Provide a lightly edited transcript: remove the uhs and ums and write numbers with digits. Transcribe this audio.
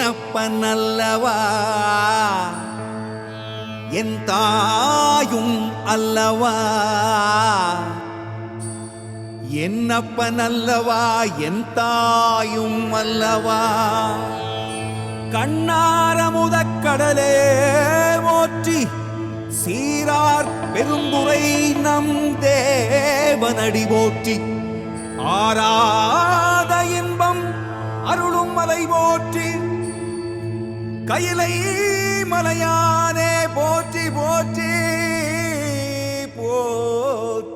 என்னப்பனல்லவா என் தாயும் அல்லவா என்னப்பனல்லவா என் தாயும் அல்லவா கண்ணாரமுதக் கடலே போற்றி சீரார் பெருந்துரை நம் தேவனடி போற்றி ஆராத இன்பம் அருளும் மலை போற்றி கையிலை மலையானே போற்றி போற்றி போற்றி.